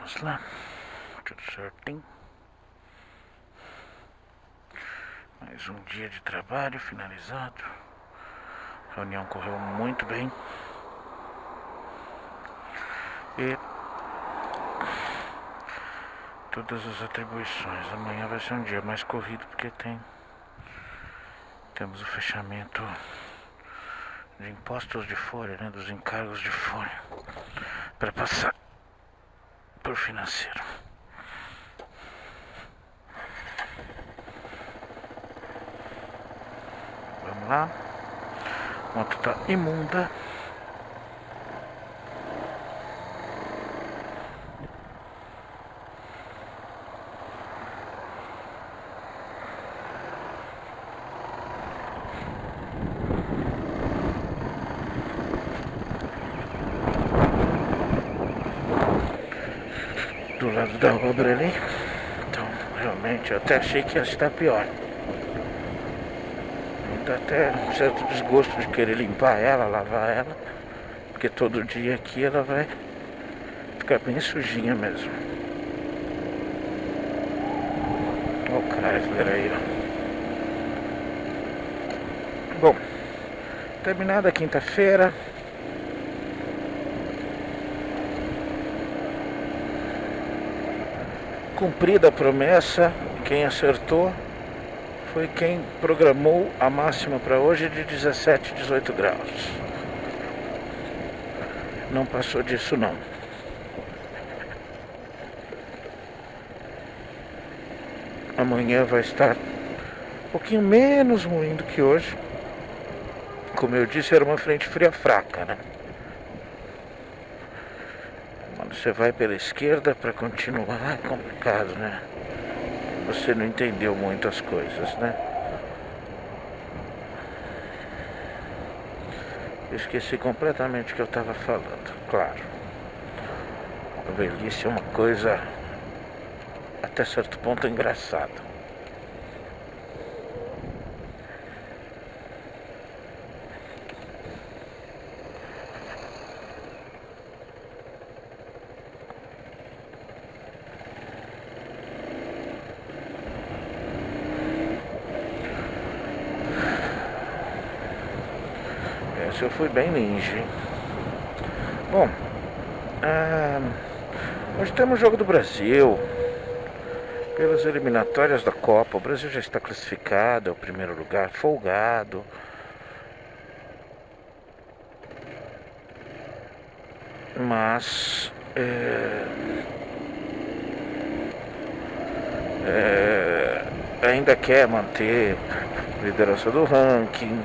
Vamos lá, tudo certinho. Mais um dia de trabalho finalizado. A reunião correu muito bem. E todas as atribuições. Amanhã vai ser um dia mais corrido porque temos o fechamento de impostos de folha, né, dos encargos de folha, para passar por financeiro. Vamos lá. A moto tá imunda. Do lado da obra ali. Então, realmente, eu até achei que ia estar pior. Dá até um certo desgosto de querer limpar ela, lavar ela. Porque todo dia aqui ela vai ficar bem sujinha mesmo. Olha o Chrysler aí, ó. Bom, terminada a quinta-feira. Cumprida a promessa, quem acertou foi quem programou a máxima para hoje de 17, 18 graus. Não passou disso não. Amanhã vai estar um pouquinho menos ruim do que hoje. Como eu disse, era uma frente fria fraca, né? Quando você vai pela esquerda para continuar é complicado, né? Você não entendeu muito as coisas, né? Eu esqueci completamente o que eu estava falando, claro. A velhice é uma coisa até certo ponto engraçada. Eu fui bem ninja, hein? Bom, hoje temos o Jogo do Brasil. Pelas eliminatórias da Copa, o Brasil já está classificado, é o primeiro lugar, folgado. Mas ainda quer manter a liderança do ranking.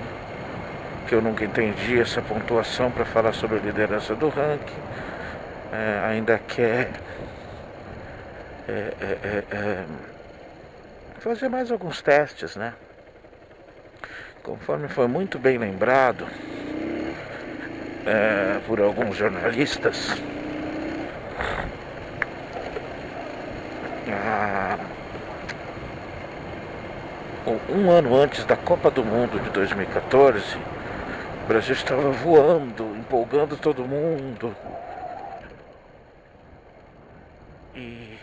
Que eu nunca entendi essa pontuação para falar sobre a liderança do ranking. Ainda quer fazer mais alguns testes, né? Conforme foi muito bem lembrado por alguns jornalistas, um ano antes da Copa do Mundo de 2014, o Brasil estava voando, empolgando todo mundo. E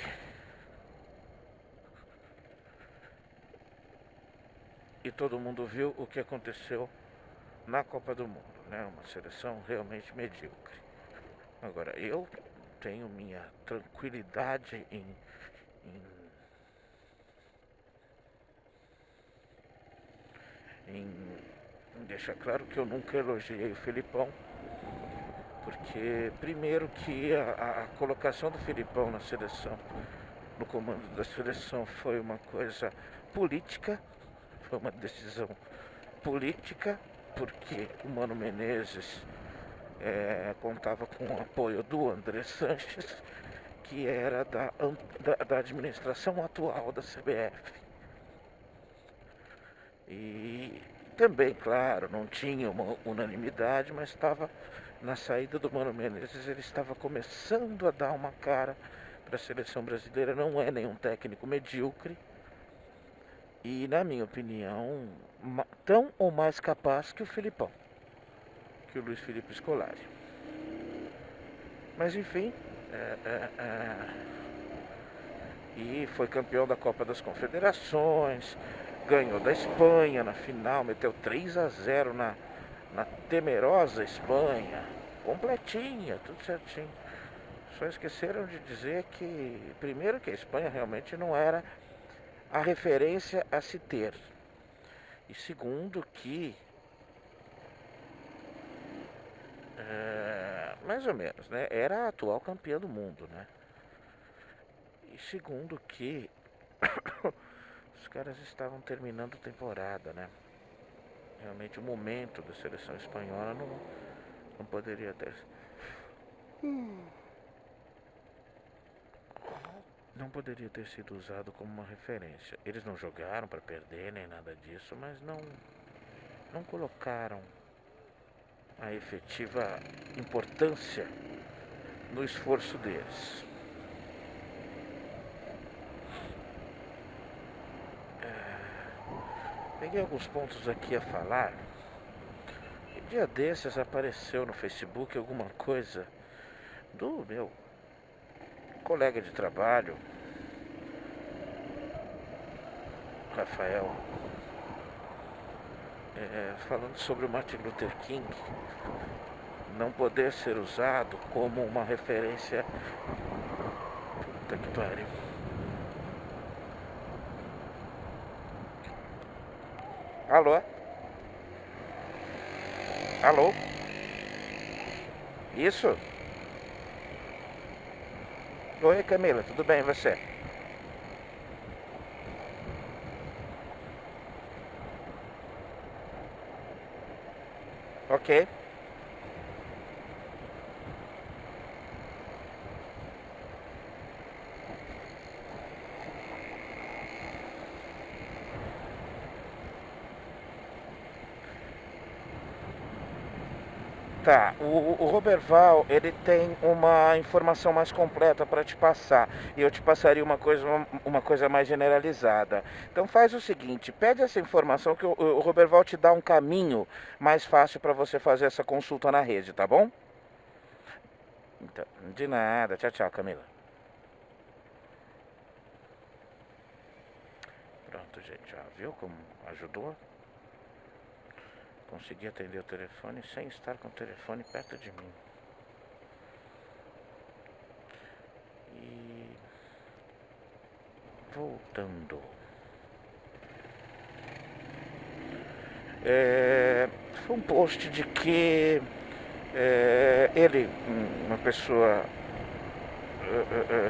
todo mundo viu o que aconteceu na Copa do Mundo, né? Uma seleção realmente medíocre. Agora, eu tenho minha tranquilidade em deixar claro que eu nunca elogiei o Filipão, porque primeiro que a colocação do Filipão na seleção, no comando da seleção, foi uma coisa política, foi uma decisão política, porque o Mano Menezes contava com o apoio do André Sanches, que era da administração atual da CBF. E também, claro, não tinha uma unanimidade, mas estava na saída do Mano Menezes, ele estava começando a dar uma cara para a seleção brasileira, não é nenhum técnico medíocre. E, na minha opinião, tão ou mais capaz que o Filipão, que o Luiz Felipe Scolari. Mas, enfim, E foi campeão da Copa das Confederações, ganhou da Espanha na final, meteu 3-0 na temerosa Espanha, completinha, tudo certinho. Só esqueceram de dizer que, primeiro, que a Espanha realmente não era a referência a se ter, e segundo, que mais ou menos, né, era a atual campeã do mundo, né? E segundo, que os caras estavam terminando a temporada, né? Realmente o momento da seleção espanhola não poderia ter. Não poderia ter sido usado como uma referência. Eles não jogaram para perder nem nada disso, mas não colocaram a efetiva importância no esforço deles. Peguei alguns pontos aqui a falar. E dia desses apareceu no Facebook alguma coisa do meu colega de trabalho, Rafael, falando sobre o Martin Luther King não poder ser usado como uma referência. Puta que pariu. Alô? Alô? Isso? Oi, Camila, tudo bem, e você? Ok. Tá, o Roberval, ele tem uma informação mais completa para te passar. E eu te passaria uma coisa mais generalizada. Então faz o seguinte, pede essa informação que o Roberval te dá um caminho mais fácil para você fazer essa consulta na rede, tá bom? Então, de nada. Tchau, tchau, Camila. Pronto, gente, já viu como ajudou? Consegui atender o telefone sem estar com o telefone perto de mim. E voltando. Foi um post de que ele, uma pessoa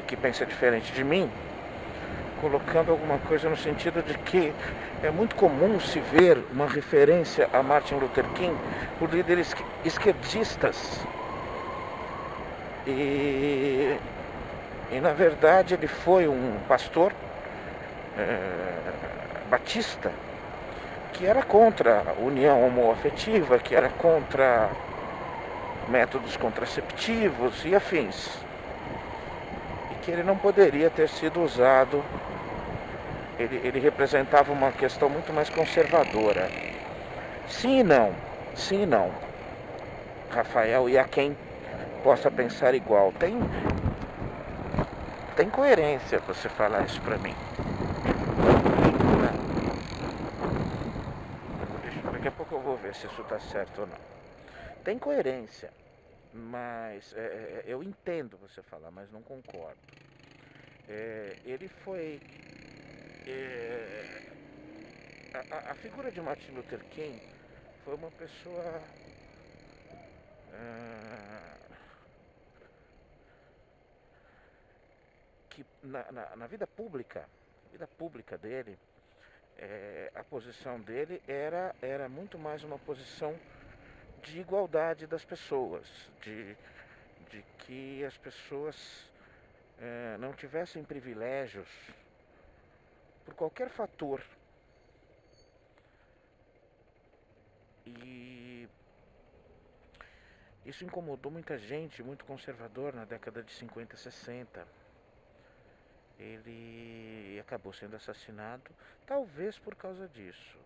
que pensa diferente de mim, colocando alguma coisa no sentido de que é muito comum se ver uma referência a Martin Luther King por líderes esquerdistas. E na verdade ele foi um pastor batista que era contra a união homoafetiva, que era contra métodos contraceptivos e afins. E que ele não poderia ter sido usado. Ele representava uma questão muito mais conservadora. Sim e não. Sim e não. Rafael, e a quem possa pensar igual. Tem coerência você falar isso pra mim. Daqui a pouco eu vou ver se isso tá certo ou não. Tem coerência, mas eu entendo você falar, mas não concordo. Ele foi... a figura de Martin Luther King foi uma pessoa que na vida pública dele, a posição dele era muito mais uma posição de igualdade das pessoas, de que as pessoas não tivessem privilégios por qualquer fator. E isso incomodou muita gente, muito conservador na década de 50 e 60. Ele acabou sendo assassinado, talvez por causa disso.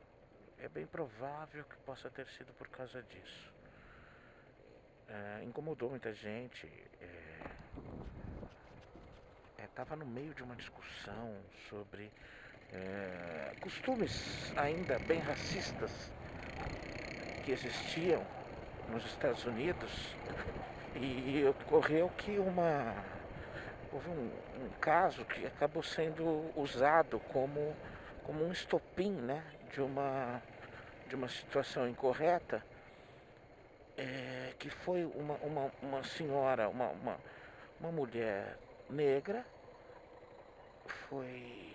É bem provável que possa ter sido por causa disso. Incomodou muita gente. estava no meio de uma discussão sobre costumes ainda bem racistas que existiam nos Estados Unidos, e ocorreu que houve um caso que acabou sendo usado como um estopim, né, de uma situação incorreta, que foi uma senhora, uma mulher negra, foi...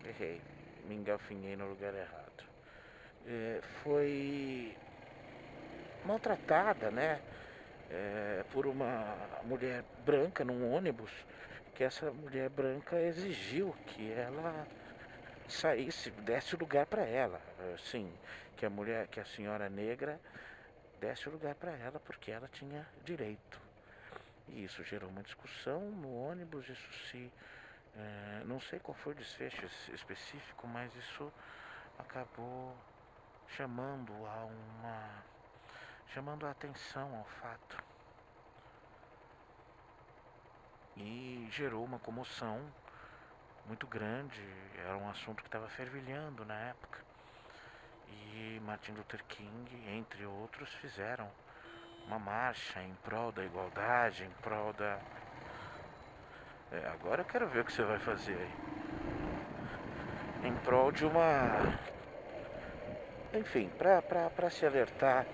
errei, me engafinhei no lugar errado. Foi maltratada, né, por uma mulher branca num ônibus, que essa mulher branca exigiu que ela saísse, desse o lugar para ela, assim, que a senhora negra desse o lugar para ela, porque ela tinha direito. E isso gerou uma discussão no ônibus, não sei qual foi o desfecho específico, mas isso acabou chamando a atenção ao fato. E gerou uma comoção muito grande, era um assunto que estava fervilhando na época. E Martin Luther King, entre outros, fizeram uma marcha em prol da igualdade, em prol da... agora eu quero ver o que você vai fazer aí. Em prol de uma... Enfim, para se alertar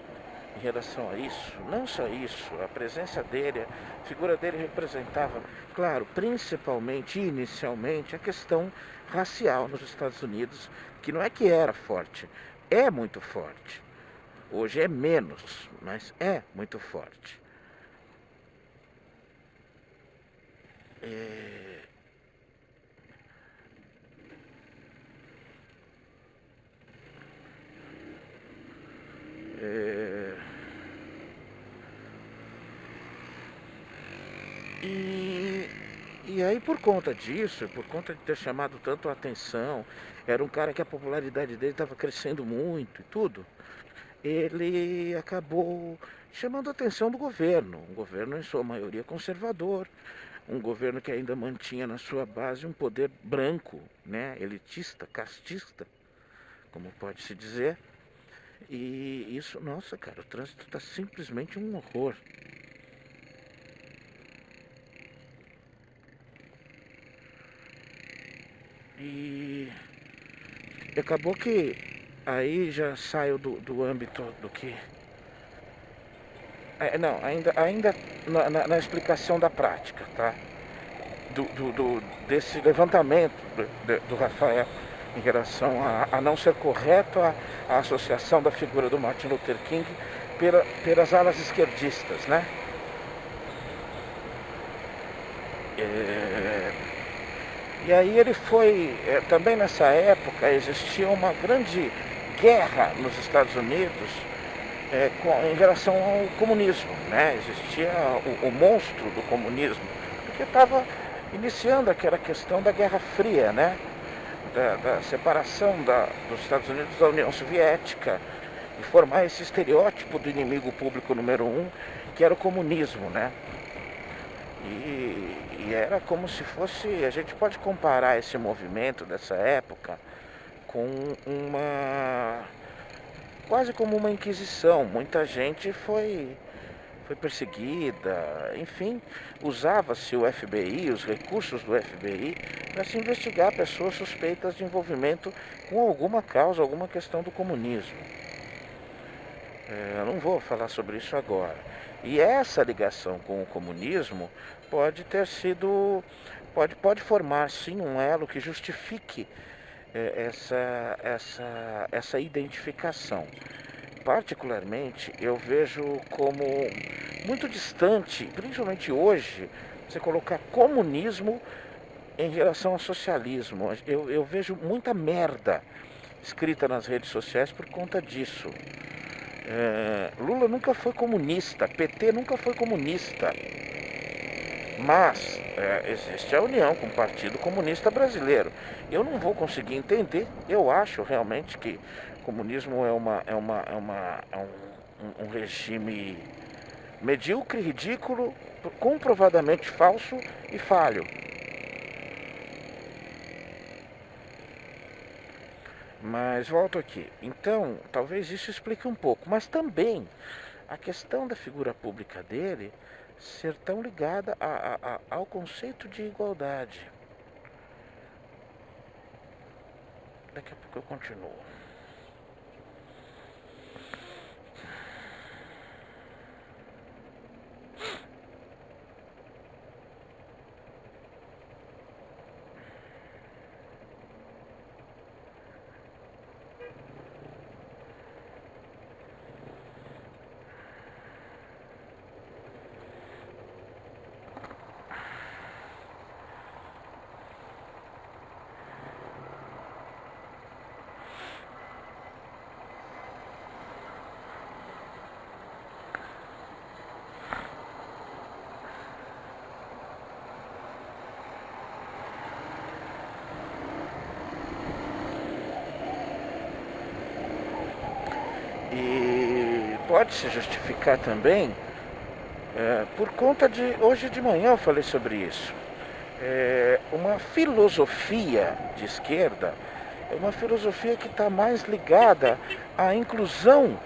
em relação a isso, não só isso, a presença dele, a figura dele representava, claro, principalmente e inicialmente, a questão racial nos Estados Unidos, que não é que era forte, é muito forte. Hoje é menos, mas é muito forte. E aí, por conta disso, por conta de ter chamado tanto a atenção, era um cara que a popularidade dele estava crescendo muito e tudo, ele acabou chamando a atenção do governo, um governo em sua maioria conservador, um governo que ainda mantinha na sua base um poder branco, né, elitista, castista, como pode se dizer. E isso, nossa, cara, o trânsito está simplesmente um horror. E acabou que aí já saiu do âmbito do que... não, ainda na explicação da prática, tá? Desse levantamento do Rafael em relação a não ser correto a associação da figura do Martin Luther King pelas alas esquerdistas, né? E aí ele foi, também nessa época existia uma grande guerra nos Estados Unidos em relação ao comunismo, né? Existia o monstro do comunismo, porque estava iniciando aquela questão da Guerra Fria, né? Da separação dos Estados Unidos da União Soviética, e formar esse estereótipo do inimigo público número 1, que era o comunismo, né? E era como se fosse... A gente pode comparar esse movimento dessa época com quase como uma inquisição. Muita gente foi perseguida, enfim, usava-se o FBI, os recursos do FBI, para se investigar pessoas suspeitas de envolvimento com alguma causa, alguma questão do comunismo. Eu não vou falar sobre isso agora. E essa ligação com o comunismo pode ter sido... Pode formar, sim, um elo que justifique essa identificação. Particularmente, eu vejo como muito distante, principalmente hoje, você colocar comunismo em relação ao socialismo. Eu vejo muita merda escrita nas redes sociais por conta disso. Lula nunca foi comunista, PT nunca foi comunista, mas existe a união com o Partido Comunista Brasileiro. Eu não vou conseguir entender. Eu acho realmente que o comunismo é um regime medíocre, ridículo, comprovadamente falso e falho. Mas volto aqui. Então, talvez isso explique um pouco, mas também a questão da figura pública dele ser tão ligada ao conceito de igualdade. Daqui a pouco eu continuo. E pode se justificar também por conta de... Hoje de manhã eu falei sobre isso. Uma filosofia de esquerda é uma filosofia que está mais ligada à inclusão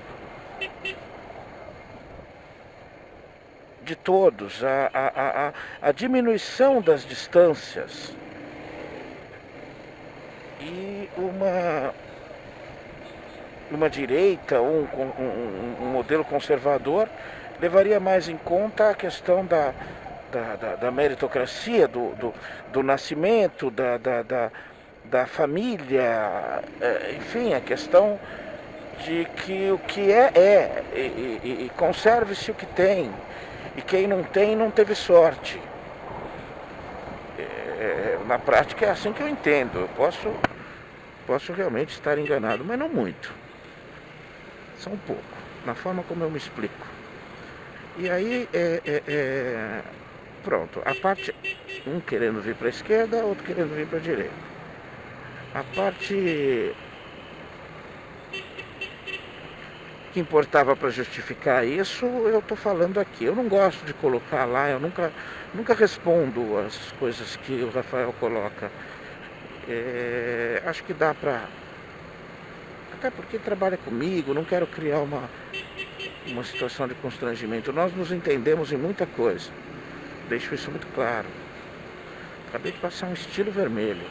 de todos, à diminuição das distâncias. E uma direita, um modelo conservador, levaria mais em conta a questão da meritocracia, do nascimento, da família, enfim, a questão de que o que e conserve-se o que tem, e quem não tem não teve sorte. Na prática é assim que eu entendo. Eu posso realmente estar enganado, mas não muito. Só um pouco, na forma como eu me explico. E aí, pronto, a parte, um querendo vir para a esquerda, outro querendo vir para a direita. A parte que importava para justificar isso, eu estou falando aqui. Eu não gosto de colocar lá, eu nunca respondo as coisas que o Rafael coloca. Acho que dá para... Até porque trabalha comigo, não quero criar uma situação de constrangimento. Nós nos entendemos em muita coisa. Deixo isso muito claro. Acabei de passar um estilo vermelho.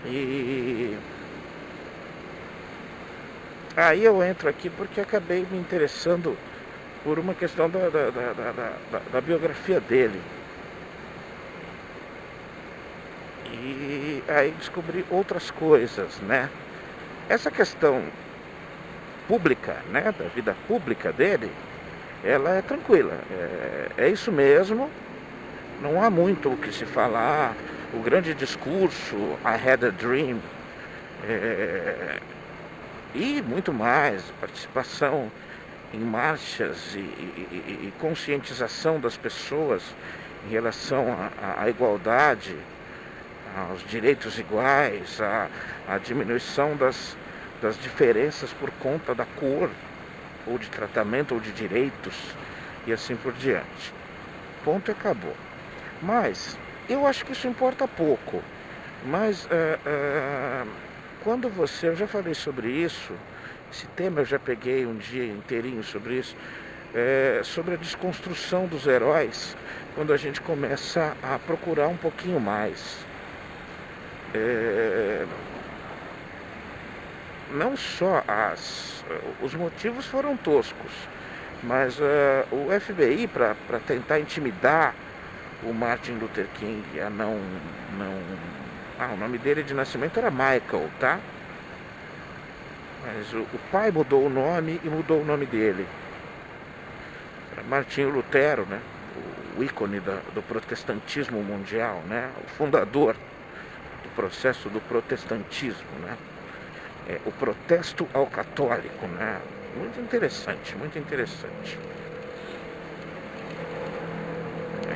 E aí eu entro aqui porque acabei me interessando por uma questão da biografia dele. E aí descobri outras coisas, né? Essa questão pública, né, da vida pública dele, ela é tranquila. É isso mesmo, não há muito o que se falar. O grande discurso, I had a dream, e muito mais, participação em marchas e conscientização das pessoas em relação à igualdade, aos direitos iguais, à diminuição das diferenças por conta da cor, ou de tratamento, ou de direitos, e assim por diante. Ponto e acabou. Mas eu acho que isso importa pouco. Mas quando eu já falei sobre isso, esse tema eu já peguei um dia inteirinho sobre isso, sobre a desconstrução dos heróis, quando a gente começa a procurar um pouquinho mais. Não só os motivos foram toscos, mas o FBI, para tentar intimidar o Martin Luther King a não... o nome dele de nascimento era Michael, tá? Mas o pai mudou o nome e mudou o nome dele. Era Martinho Lutero, né? O ícone do protestantismo mundial, né? O fundador do processo do protestantismo, né? O protesto ao católico, né? Muito interessante, muito interessante.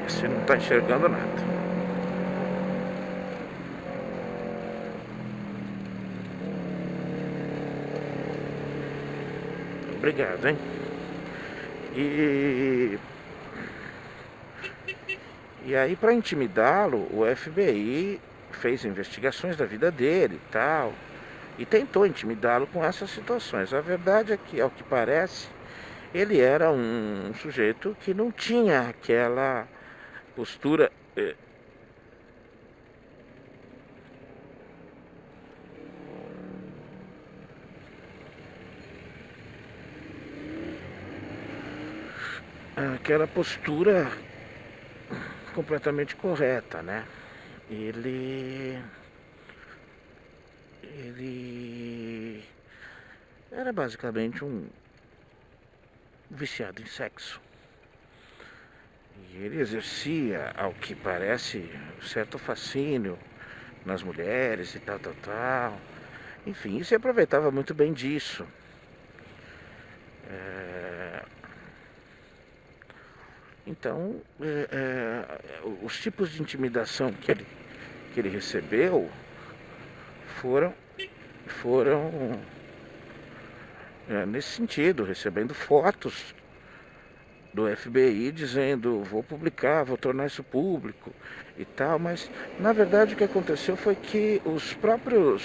Você não está enxergando nada. Obrigado, hein? E aí, para intimidá-lo, o FBI fez investigações da vida dele e tal, e tentou intimidá-lo com essas situações. A verdade é que, ao que parece, ele era um sujeito que não tinha aquela postura completamente correta, né? Ele era basicamente um viciado em sexo. E ele exercia, ao que parece, certo fascínio nas mulheres e tal, tal, tal. Enfim, e se aproveitava muito bem disso. Então, os tipos de intimidação que ele recebeu foram nesse sentido, recebendo fotos do FBI dizendo: vou publicar, vou tornar isso público e tal, mas na verdade o que aconteceu foi que os próprios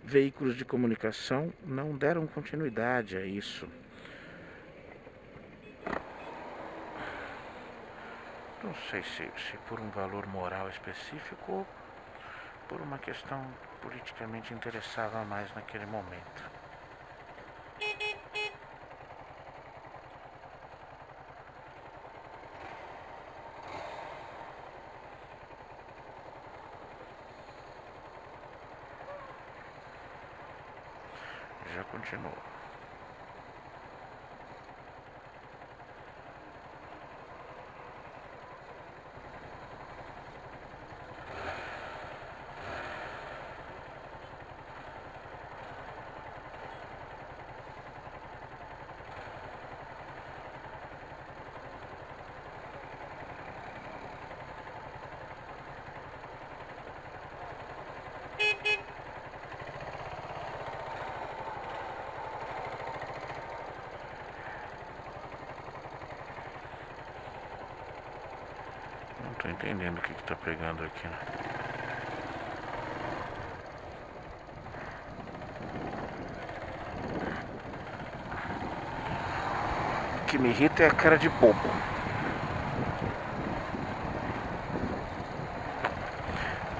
veículos de comunicação não deram continuidade a isso. Não sei se por um valor moral específico ou por uma questão politicamente interessava mais naquele momento. Já continuou. Não tô entendendo o que tá pegando aqui, né? O que me irrita é a cara de bobo.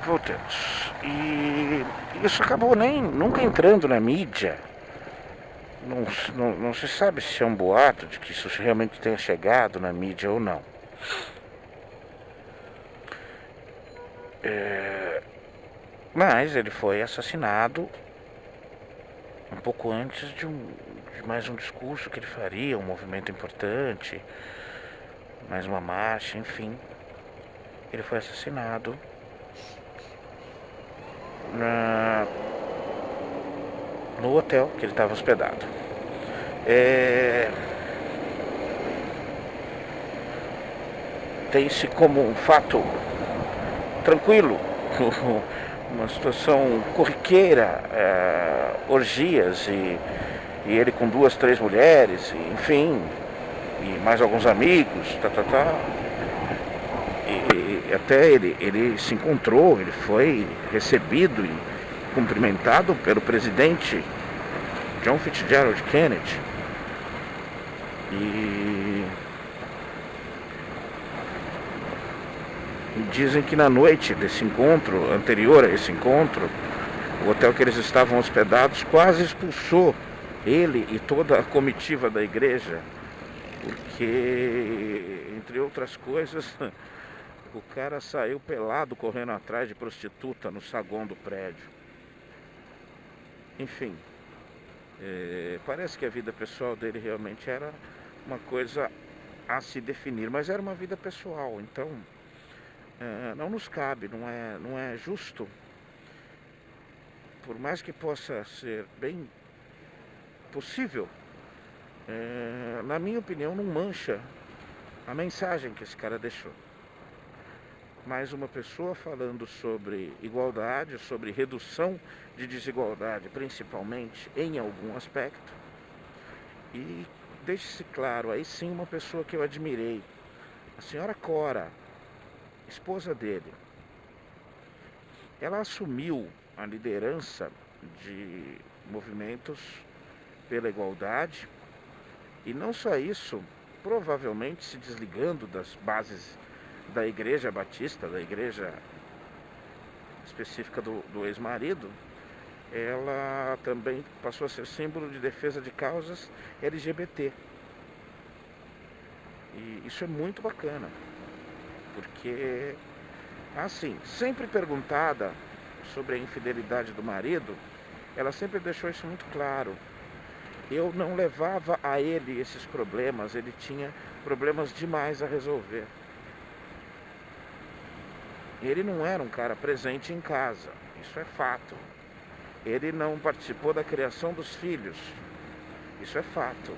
Voltemos. E isso acabou nunca entrando na mídia. Não se sabe se é um boato de que isso realmente tenha chegado na mídia ou não. Mas ele foi assassinado um pouco antes de mais um discurso que ele faria, um movimento importante, mais uma marcha, enfim. Ele foi assassinado no hotel que ele estava hospedado. Tem-se como um fato tranquilo, uma situação corriqueira, orgias e ele com 2, 3 mulheres, enfim, e mais alguns amigos, E até ele se encontrou, ele foi recebido e cumprimentado pelo presidente John Fitzgerald Kennedy. E dizem que na noite desse encontro, anterior a esse encontro, o hotel que eles estavam hospedados quase expulsou ele e toda a comitiva da igreja, porque, entre outras coisas, o cara saiu pelado correndo atrás de prostituta no saguão do prédio. Enfim, parece que a vida pessoal dele realmente era uma coisa a se definir, mas era uma vida pessoal, então não nos cabe, não é justo. Por mais que possa ser bem possível, na minha opinião, não mancha a mensagem que esse cara deixou. mais uma pessoa falando sobre igualdade, sobre redução de desigualdade, principalmente em algum aspecto. E deixe-se claro, aí sim uma pessoa que eu admirei, a senhora Cora, esposa dele. Ela assumiu a liderança de movimentos pela igualdade e não só isso, provavelmente se desligando das bases da Igreja Batista, da igreja específica do ex-marido. Ela também passou a ser símbolo de defesa de causas LGBT. E isso é muito bacana, porque, assim, sempre perguntada sobre a infidelidade do marido, ela sempre deixou isso muito claro. Eu não levava a ele esses problemas, ele tinha problemas demais a resolver. Ele não era um cara presente em casa, isso é fato. Ele não participou da criação dos filhos, isso é fato.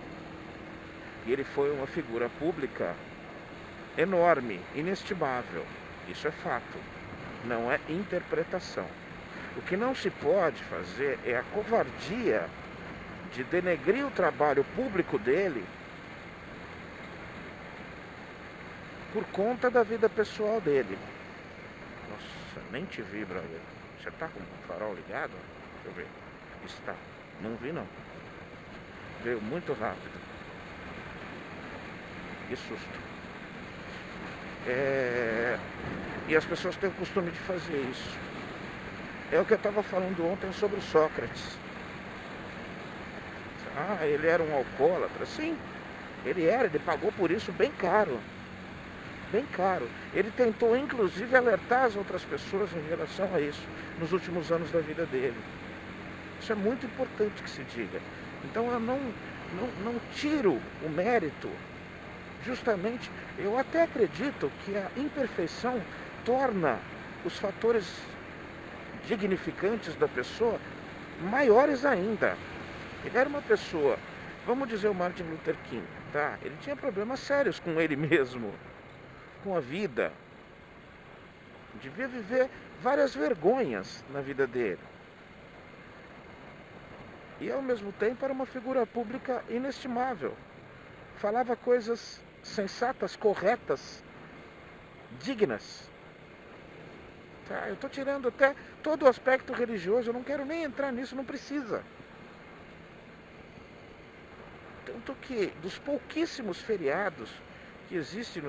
E ele foi uma figura pública enorme, inestimável, isso é fato. Não é interpretação. O que não se pode fazer é a covardia de denegrir o trabalho público dele por conta da vida pessoal dele. Nossa, nem te vi, brother. Você tá com o farol ligado? Deixa eu ver. Está. Não vi, não. Veio muito rápido. Que susto. E as pessoas têm o costume de fazer isso. É o que eu estava falando ontem sobre Sócrates. Ah, ele era um alcoólatra. Sim, ele pagou por isso bem caro. Bem caro. Ele tentou, inclusive, alertar as outras pessoas em relação a isso nos últimos anos da vida dele. Isso é muito importante que se diga. Então eu não tiro o mérito. Justamente, eu até acredito que a imperfeição torna os fatores dignificantes da pessoa maiores ainda. Ele era uma pessoa, vamos dizer o Martin Luther King, tá? Ele tinha problemas sérios com ele mesmo, com a vida. Devia viver várias vergonhas na vida dele. E ao mesmo tempo era uma figura pública inestimável. Falava coisas sensatas, corretas, dignas. Tá? Eu estou tirando até todo o aspecto religioso, eu não quero nem entrar nisso, não precisa. Tanto que dos pouquíssimos feriados que existem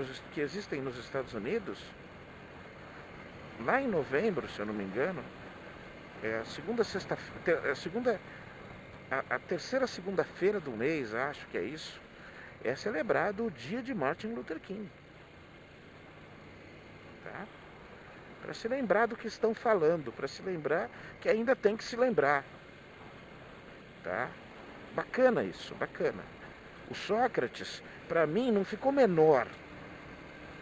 nos Estados Unidos, lá em novembro, se eu não me engano, a terceira segunda-feira do mês, acho que é isso, é celebrado o dia de Martin Luther King. Tá? Para se lembrar do que estão falando, para se lembrar que ainda tem que se lembrar. Tá? Bacana isso, bacana. O Sócrates, para mim, não ficou menor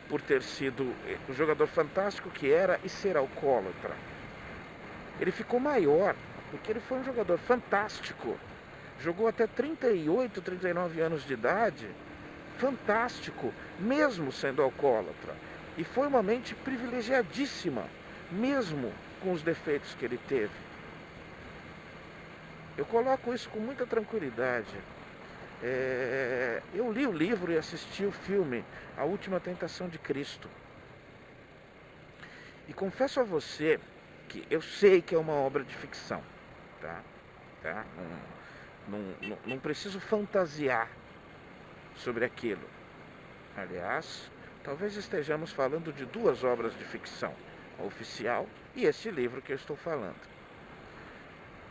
por ter sido o jogador fantástico que era e ser alcoólatra. Ele ficou maior, porque ele foi um jogador fantástico. Jogou até 38, 39 anos de idade, fantástico, mesmo sendo alcoólatra. E foi uma mente privilegiadíssima, mesmo com os defeitos que ele teve. Eu coloco isso com muita tranquilidade. Eu li o livro e assisti o filme A Última Tentação de Cristo. E confesso a você que eu sei que é uma obra de ficção. Tá? Não preciso fantasiar sobre aquilo. Aliás, talvez estejamos falando de duas obras de ficção, a oficial e este livro que eu estou falando.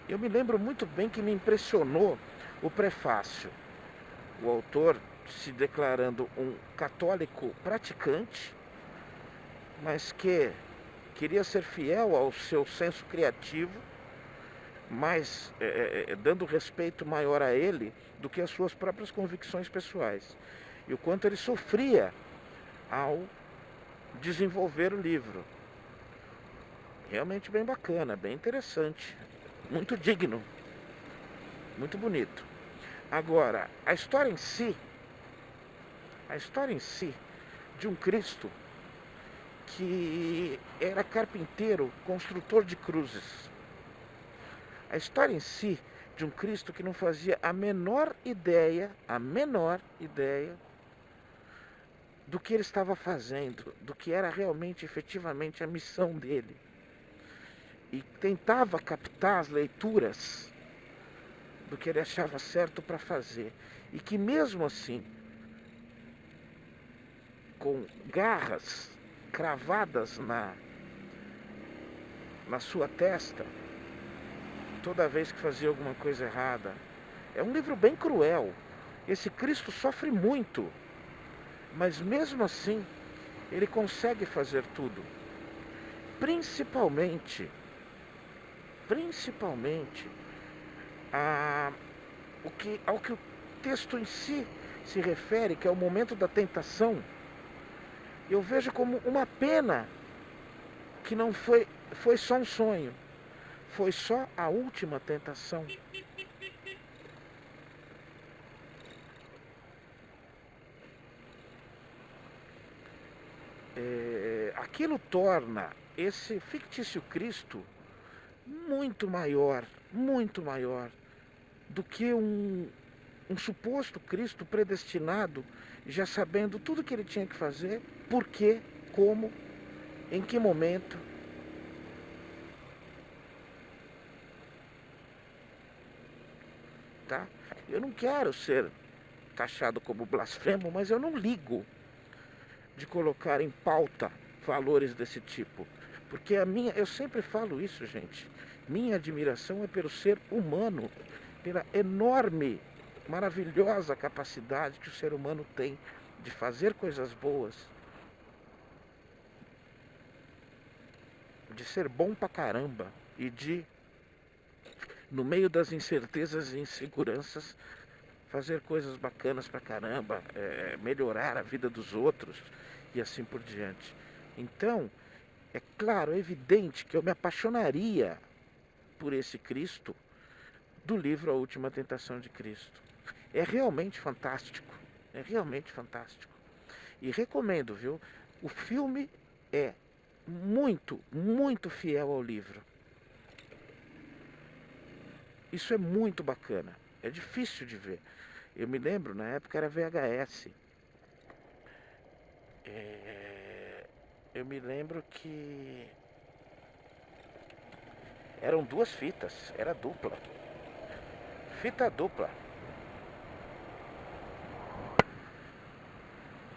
Eu me lembro muito bem que me impressionou o prefácio. O autor se declarando um católico praticante, mas que queria ser fiel ao seu senso criativo, mas dando respeito maior a ele do que às suas próprias convicções pessoais. E o quanto ele sofria ao desenvolver o livro. Realmente bem bacana, bem interessante, muito digno, muito bonito. Agora, a história em si de um Cristo que era carpinteiro, construtor de cruzes. A história em si de um Cristo que não fazia a menor ideia do que ele estava fazendo, do que era realmente, efetivamente, a missão dele. E tentava captar as leituras do que ele achava certo para fazer. E que mesmo assim, com garras cravadas na sua testa, toda vez que fazia alguma coisa errada. É um livro bem cruel. Esse Cristo sofre muito, mas mesmo assim, ele consegue fazer tudo. Principalmente ao que o texto em si se refere, que é o momento da tentação. Eu vejo como uma pena que não foi só um sonho, foi só a última tentação. Aquilo torna esse fictício Cristo muito maior do que um suposto Cristo predestinado, já sabendo tudo que ele tinha que fazer, por quê, como, em que momento. Tá? Eu não quero ser taxado como blasfemo, mas eu não ligo de colocar em pauta valores desse tipo. Porque eu sempre falo isso, gente, minha admiração é pelo ser humano, pela enorme, maravilhosa capacidade que o ser humano tem de fazer coisas boas, de ser bom pra caramba e de, no meio das incertezas e inseguranças, fazer coisas bacanas pra caramba, melhorar a vida dos outros e assim por diante. Então, é claro, é evidente que eu me apaixonaria por esse Cristo do livro A Última Tentação de Cristo. É realmente fantástico, é realmente fantástico. E recomendo, viu? O filme é muito, muito fiel ao livro. Isso é muito bacana, é difícil de ver. Eu me lembro, na época era VHS. Eu me lembro que eram duas fitas, era dupla. Fita dupla.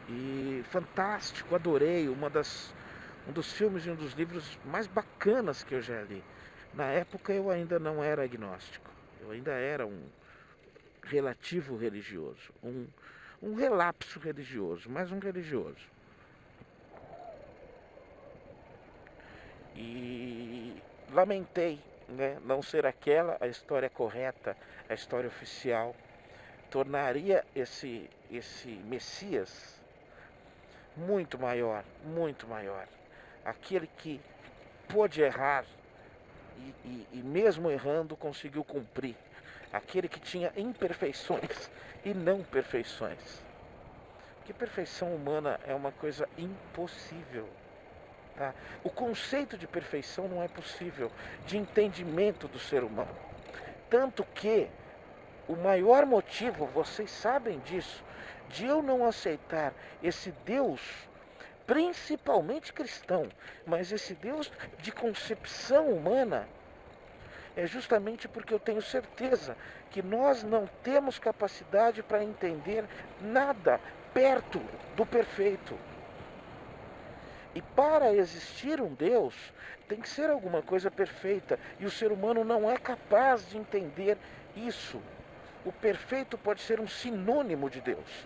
E fantástico, adorei, um dos filmes e um dos livros mais bacanas que eu já li. Na época eu ainda não era agnóstico, eu ainda era um relativo religioso, um relapso religioso, mas um religioso. E lamentei, né, não ser aquela a história correta, a história oficial. Tornaria esse Messias muito maior, muito maior. Aquele que pôde errar e mesmo errando conseguiu cumprir. Aquele que tinha imperfeições e não perfeições. Porque perfeição humana é uma coisa impossível. Tá? O conceito de perfeição não é possível, de entendimento do ser humano. Tanto que o maior motivo, vocês sabem disso, de eu não aceitar esse Deus, principalmente cristão, mas esse Deus de concepção humana, é justamente porque eu tenho certeza que nós não temos capacidade para entender nada perto do perfeito. E para existir um Deus, tem que ser alguma coisa perfeita, e o ser humano não é capaz de entender isso. O perfeito pode ser um sinônimo de Deus,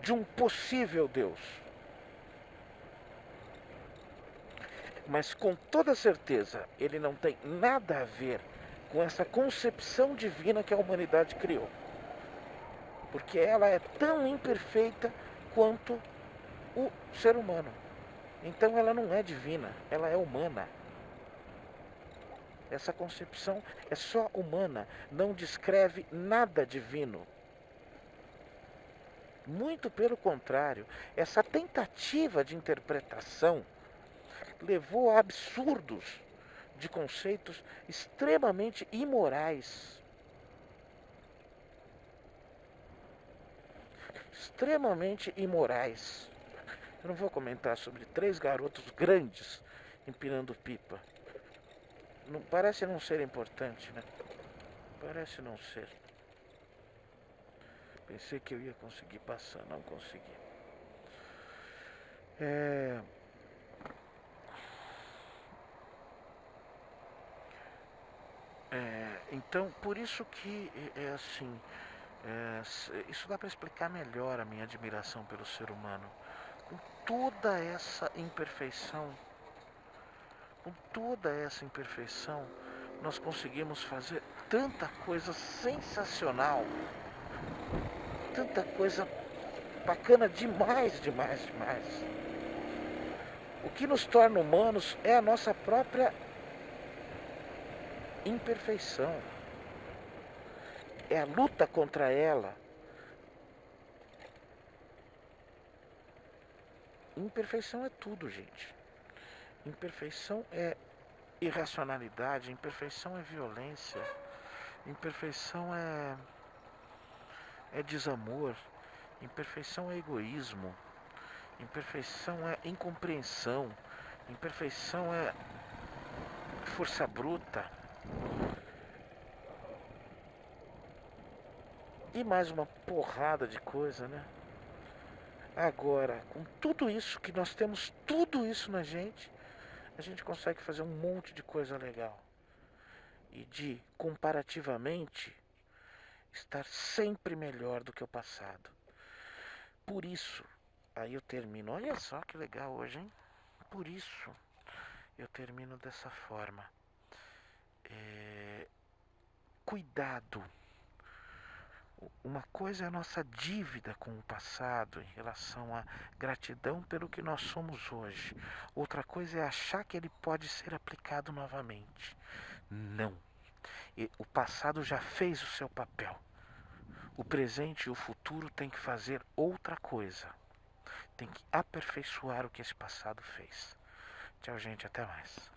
de um possível Deus. Mas com toda certeza, ele não tem nada a ver com essa concepção divina que a humanidade criou. Porque ela é tão imperfeita quanto o ser humano. Então ela não é divina, ela é humana. Essa concepção é só humana, não descreve nada divino. Muito pelo contrário, essa tentativa de interpretação levou a absurdos de conceitos extremamente imorais. Extremamente imorais. Eu não vou comentar sobre 3 garotos grandes empinando pipa. Não, parece não ser importante, né? Parece não ser. Pensei que eu ia conseguir passar, não consegui. Então, por isso que é assim, isso dá para explicar melhor a minha admiração pelo ser humano. Com toda essa imperfeição, com toda essa imperfeição, nós conseguimos fazer tanta coisa sensacional, tanta coisa bacana demais, demais, demais. O que nos torna humanos é a nossa própria imperfeição. É a luta contra ela. Imperfeição é tudo, gente. Imperfeição é irracionalidade, imperfeição é violência, imperfeição é desamor, imperfeição é egoísmo, imperfeição é incompreensão, imperfeição é força bruta. E mais uma porrada de coisa, né? Agora, com tudo isso, que nós temos tudo isso na gente, a gente consegue fazer um monte de coisa legal. E de, comparativamente, estar sempre melhor do que o passado. Por isso, aí eu termino. Olha só que legal hoje, hein? Por isso, eu termino dessa forma. Cuidado. Uma coisa é a nossa dívida com o passado em relação à gratidão pelo que nós somos hoje. Outra coisa é achar que ele pode ser aplicado novamente. Não. O passado já fez o seu papel. O presente e o futuro têm que fazer outra coisa. Tem que aperfeiçoar o que esse passado fez. Tchau, gente. Até mais.